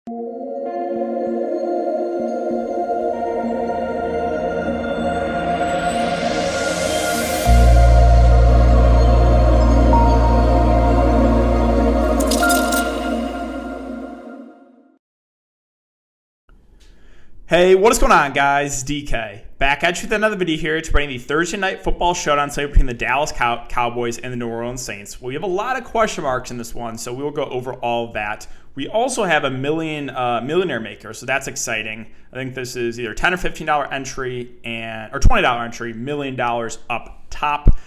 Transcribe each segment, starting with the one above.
Hey, what is going on, guys? DK. Back at you with another video here to bring the Thursday Night Football Showdown slate between the Dallas Cowboys and the New Orleans Saints. We have a lot of question marks in this one, so we will go over all of that. We also have a millionaire maker, so that's exciting. I think this is either $10 or $15 entry or $20 entry, $1 million up top.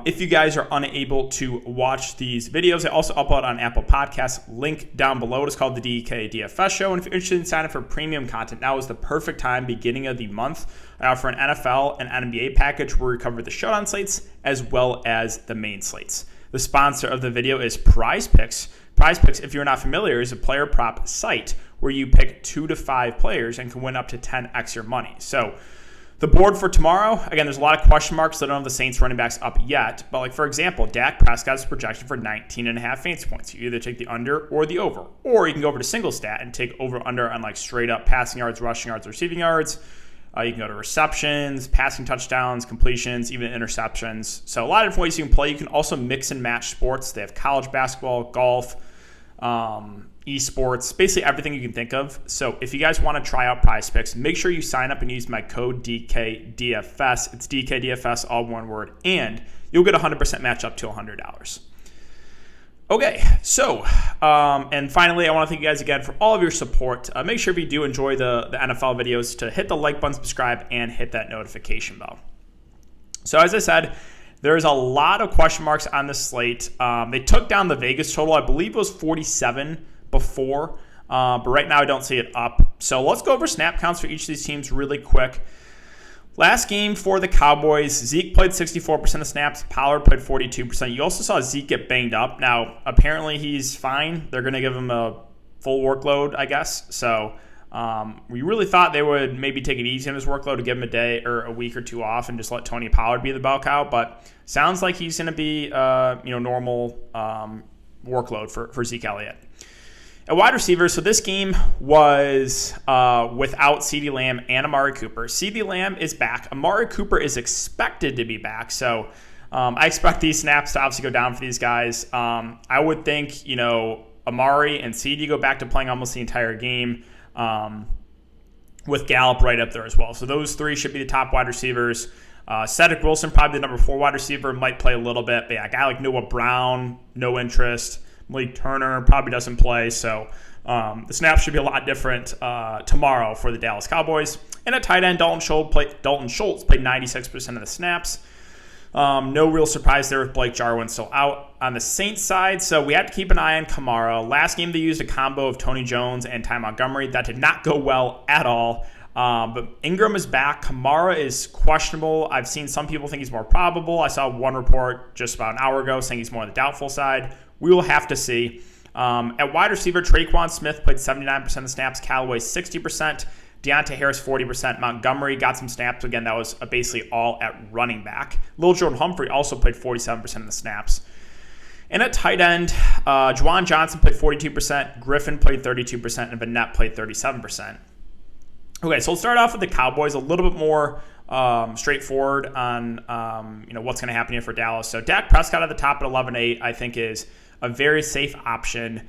If you guys are unable to watch these videos, I also upload on Apple Podcasts. Link down below. It's called the DK DFS Show. And if you're interested in signing up for premium content, now is the perfect time, beginning of the month. I offer an NFL and NBA package where we cover the showdown slates as well as the main slates. The sponsor of the video is Prize Picks. Prize Picks, if you're not familiar, is a player prop site where you pick 2 to 5 players and can win up to 10x your money. So the board for tomorrow, again, there's a lot of question marks. So I don't have the Saints running backs up yet. But like, for example, Dak Prescott is projected for 19.5 fantasy points. You either take the under or the over. Or you can go over to single stat and take over-under on like straight up passing yards, rushing yards, receiving yards. You can go to receptions, passing touchdowns, completions, even interceptions. So a lot of different ways you can play. You can also mix and match sports. They have college basketball, golf, esports, basically everything you can think of. So if you guys want to try out Prize Picks, make sure you sign up and use my code DKDFS. It's DKDFS, all one word, and you'll get a 100% match up to $100. Okay, so, and finally, I want to thank you guys again for all of your support. Make sure if you do enjoy the NFL videos to hit the like button, subscribe, and hit that notification bell. So as I said, there's a lot of question marks on the slate. They took down the Vegas total. I believe it was 47 before, but right now I don't see it up. So let's go over snap counts for each of these teams really quick. Last game for the Cowboys, Zeke played 64% of snaps. Pollard played 42%. You also saw Zeke get banged up. Now, apparently he's fine. They're going to give him a full workload, I guess. So we really thought they would maybe take it easy on his workload to give him a day or a week or two off and just let Tony Pollard be the bell cow. But sounds like he's going to be normal workload for Zeke Elliott. At wide receiver, so this game was without CeeDee Lamb and Amari Cooper. CeeDee Lamb is back. Amari Cooper is expected to be back. So I expect these snaps to obviously go down for these guys. I would think, Amari and CeeDee go back to playing almost the entire game with Gallup right up there as well. So those three should be the top wide receivers. Cedric Wilson, probably the number 4 wide receiver, might play a little bit. But yeah, a guy like Noah Brown, no interest. Malik Turner probably doesn't play, so the snaps should be a lot different tomorrow for the Dallas Cowboys. And at tight end, Dalton Schultz played 96% of the snaps. No real surprise there with Blake Jarwin still out. On the Saints side, so we have to keep an eye on Kamara. Last game they used a combo of Tony Jones and Ty Montgomery. That did not go well at all. But Ingram is back. Kamara is questionable. I've seen some people think he's more probable. I saw one report just about an hour ago saying he's more on the doubtful side. We will have to see. At wide receiver, Trequan Smith played 79% of the snaps. Callaway 60%. Deontay Harris 40%. Montgomery got some snaps. Again, that was basically all at running back. Lil Jordan Humphrey also played 47% of the snaps. And at tight end, Juwan Johnson played 42%. Griffin played 32%. And Vanette played 37%. Okay, so we'll start off with the Cowboys, a little bit more straightforward on what's going to happen here for Dallas. So Dak Prescott at the top at 11-8, I think is a very safe option.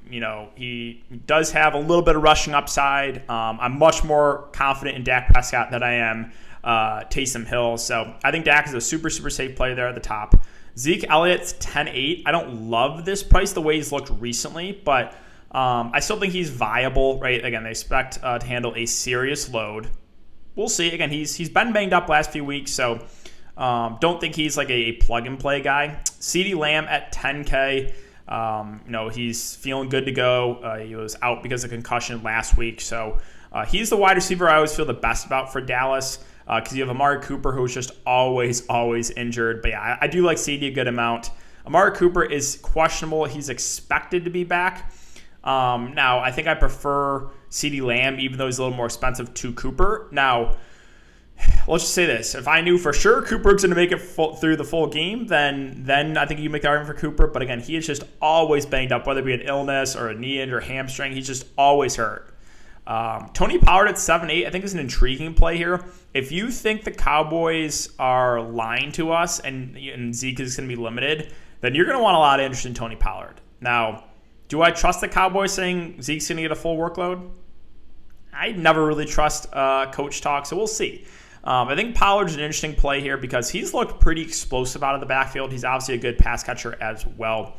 He does have a little bit of rushing upside. I'm much more confident in Dak Prescott than I am Taysom Hill. So I think Dak is a super, super safe play there at the top. Zeke Elliott's 10-8. I don't love this price the way he's looked recently, but I still think he's viable, right? Again, they expect to handle a serious load. We'll see. Again, he's been banged up last few weeks, so don't think he's like a plug-and-play guy. CeeDee Lamb at 10K. He's feeling good to go. He was out because of concussion last week, so he's the wide receiver I always feel the best about for Dallas because you have Amari Cooper, who's just always injured. But yeah, I do like CeeDee a good amount. Amari Cooper is questionable. He's expected to be back. Now, I think I prefer CeeDee Lamb, even though he's a little more expensive, to Cooper. Now, let's just say this. If I knew for sure Cooper's going to make it through the full game, then I think you make the argument for Cooper. But again, he is just always banged up, whether it be an illness or a knee injury or hamstring. He's just always hurt. Tony Pollard at 7-8, I think is an intriguing play here. If you think the Cowboys are lying to us and Zeke is going to be limited, then you're going to want a lot of interest in Tony Pollard. Now, do I trust the Cowboys saying Zeke's going to get a full workload? I never really trust coach talk, so we'll see. I think Pollard's an interesting play here because he's looked pretty explosive out of the backfield. He's obviously a good pass catcher as well.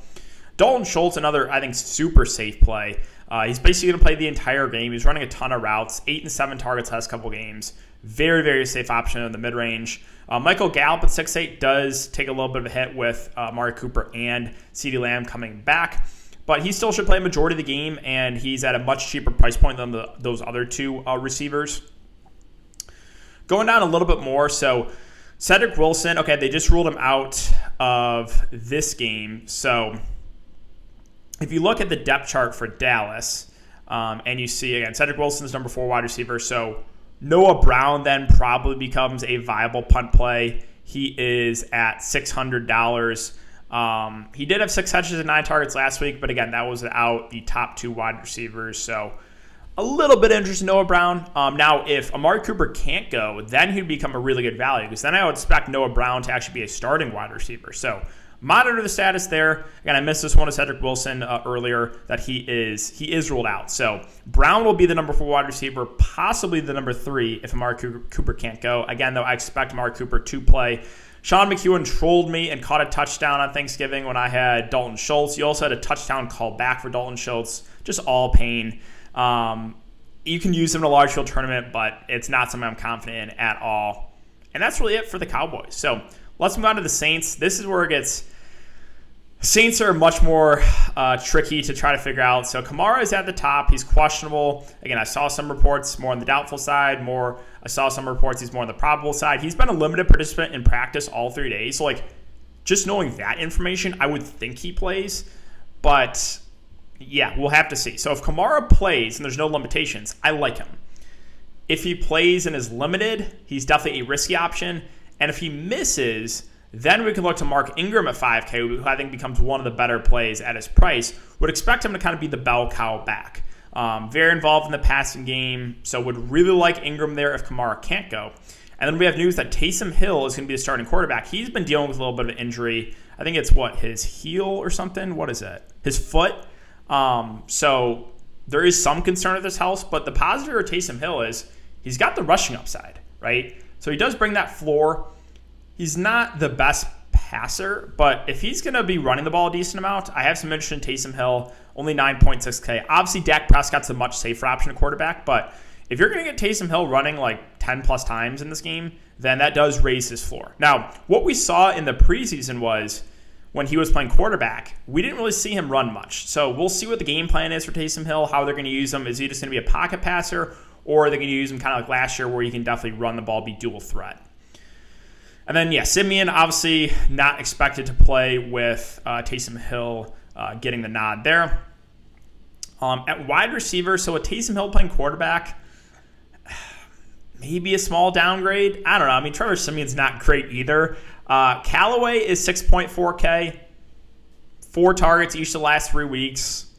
Dalton Schultz, another, I think, super safe play. He's basically going to play the entire game. He's running a ton of routes, 8 and 7 targets last couple games. Very, very safe option in the mid-range. Michael Gallup at 6'8 does take a little bit of a hit with Amari Cooper and CeeDee Lamb coming back. But he still should play a majority of the game, and he's at a much cheaper price point than those other two receivers. Going down a little bit more, so Cedric Wilson, okay, they just ruled him out of this game. So if you look at the depth chart for Dallas, and you see, again, Cedric Wilson's number 4 wide receiver, so Noah Brown then probably becomes a viable punt play. He is at $600. He did have 6 catches and 9 targets last week, but again, that was without the top 2 wide receivers. So a little bit of interest in Noah Brown. Now, if Amari Cooper can't go, then he'd become a really good value because then I would expect Noah Brown to actually be a starting wide receiver. So monitor the status there. Again, I missed this one to Cedric Wilson earlier that he is ruled out. So Brown will be the number 4 wide receiver, possibly the number 3 if Amari Cooper can't go. Again, though, I expect Amari Cooper to play. Sean McEwen trolled me and caught a touchdown on Thanksgiving when I had Dalton Schultz. You also had a touchdown call back for Dalton Schultz. Just all pain. You can use him in a large field tournament, but it's not something I'm confident in at all. And that's really it for the Cowboys. So let's move on to the Saints. This is where it gets... Saints are much more tricky to try to figure out. So Kamara is at the top. He's questionable. Again, I saw some reports more on the doubtful side. I saw some reports he's more on the probable side. He's been a limited participant in practice all 3 days. So, just knowing that information, I would think he plays. But, yeah, we'll have to see. So if Kamara plays and there's no limitations, I like him. If he plays and is limited, he's definitely a risky option. And if he misses... then we can look to Mark Ingram at 5K, who I think becomes one of the better plays at his price. Would expect him to kind of be the bell cow back. Very involved in the passing game, so would really like Ingram there if Kamara can't go. And then we have news that Taysom Hill is going to be the starting quarterback. He's been dealing with a little bit of an injury. I think it's, his heel or something? What is it? His foot. So there is some concern of this health, but the positive of Taysom Hill is he's got the rushing upside, right? So he does bring that floor. He's not the best passer, but if he's going to be running the ball a decent amount, I have some interest in Taysom Hill, only 9.6K. Obviously, Dak Prescott's a much safer option at quarterback, but if you're going to get Taysom Hill running 10-plus times in this game, then that does raise his floor. Now, what we saw in the preseason was when he was playing quarterback, we didn't really see him run much. So we'll see what the game plan is for Taysom Hill, how they're going to use him. Is he just going to be a pocket passer, or are they going to use him kind of like last year where he can definitely run the ball, be dual threat? And then, Simeon, obviously not expected to play with Taysom Hill getting the nod there. At wide receiver, so with Taysom Hill playing quarterback, maybe a small downgrade. I don't know. Trevor Simeon's not great either. Callaway is 6.4K, 4 targets each of the last 3 weeks.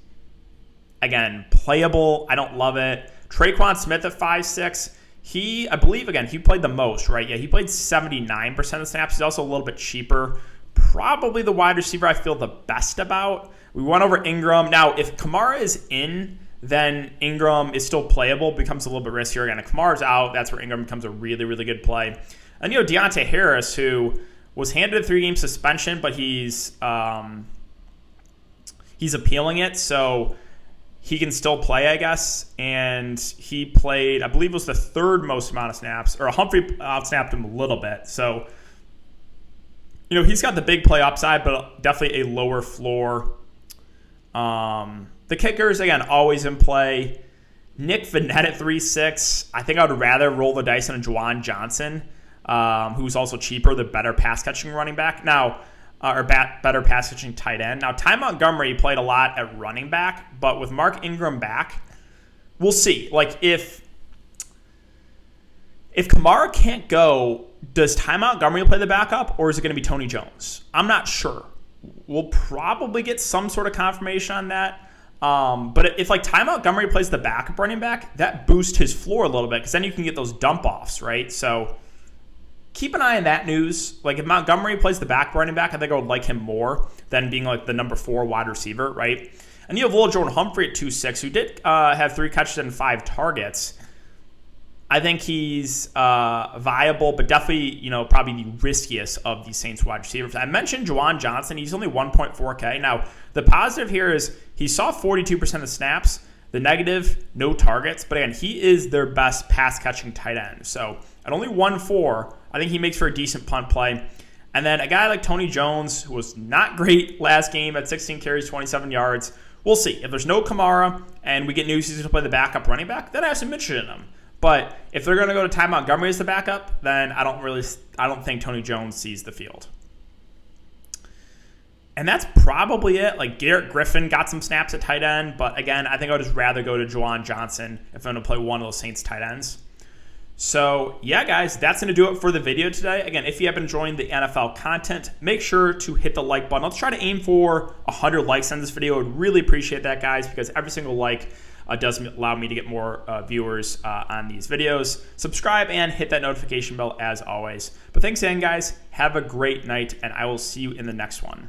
Again, playable. I don't love it. Trequan Smith at 5'6". I believe, again, he played the most, right? Yeah, he played 79% of the snaps. He's also a little bit cheaper. Probably the wide receiver I feel the best about. We went over Ingram. Now, if Kamara is in, then Ingram is still playable, becomes a little bit riskier. Again, if Kamara's out, that's where Ingram becomes a really, really good play. And, Deontay Harris, who was handed a 3-game suspension, but he's appealing it, so he can still play, I guess. And he played, I believe it was the 3rd most amount of snaps, or Humphrey outsnapped him a little bit. So, he's got the big play upside, but definitely a lower floor. The kickers, again, always in play. Nick Vannett at 3.6. I think I would rather roll the dice on a Juwan Johnson, who's also cheaper, the better pass-catching running back. Now, or better pass-catching tight end. Now, Ty Montgomery played a lot at running back, but with Mark Ingram back, we'll see. If Kamara can't go, does Ty Montgomery play the backup, or is it going to be Tony Jones? I'm not sure. We'll probably get some sort of confirmation on that. But if like Ty Montgomery plays the backup running back, that boosts his floor a little bit because then you can get those dump offs, right? So keep an eye on that news. Like if Montgomery plays the backup running back, I think I would like him more than being like the number 4 wide receiver, right? And you have little Jordan Humphrey at 2.6, who did have 3 catches and 5 targets. I think he's viable, but definitely, probably the riskiest of the Saints wide receivers. I mentioned Juwan Johnson. He's only 1.4K. Now, the positive here is he saw 42% of snaps. The negative, no targets. But again, he is their best pass-catching tight end. So at only 1.4, I think he makes for a decent punt play. And then a guy like Tony Jones, who was not great last game at 16 carries, 27 yards. We'll see. If there's no Kamara and we get news he's going to play the backup running back, then I have some interest in him. But if they're going to go to Ty Montgomery as the backup, then I don't think Tony Jones sees the field. And that's probably it. Like Garrett Griffin got some snaps at tight end, but again, I think I would just rather go to Juwan Johnson if I'm going to play one of those Saints tight ends. So yeah, guys, that's going to do it for the video today. Again, if you have been enjoying the NFL content, make sure to hit the like button. Let's try to aim for 100 likes on this video. I would really appreciate that, guys, because every single like does allow me to get more viewers on these videos. Subscribe and hit that notification bell as always. But thanks again, guys. Have a great night, and I will see you in the next one.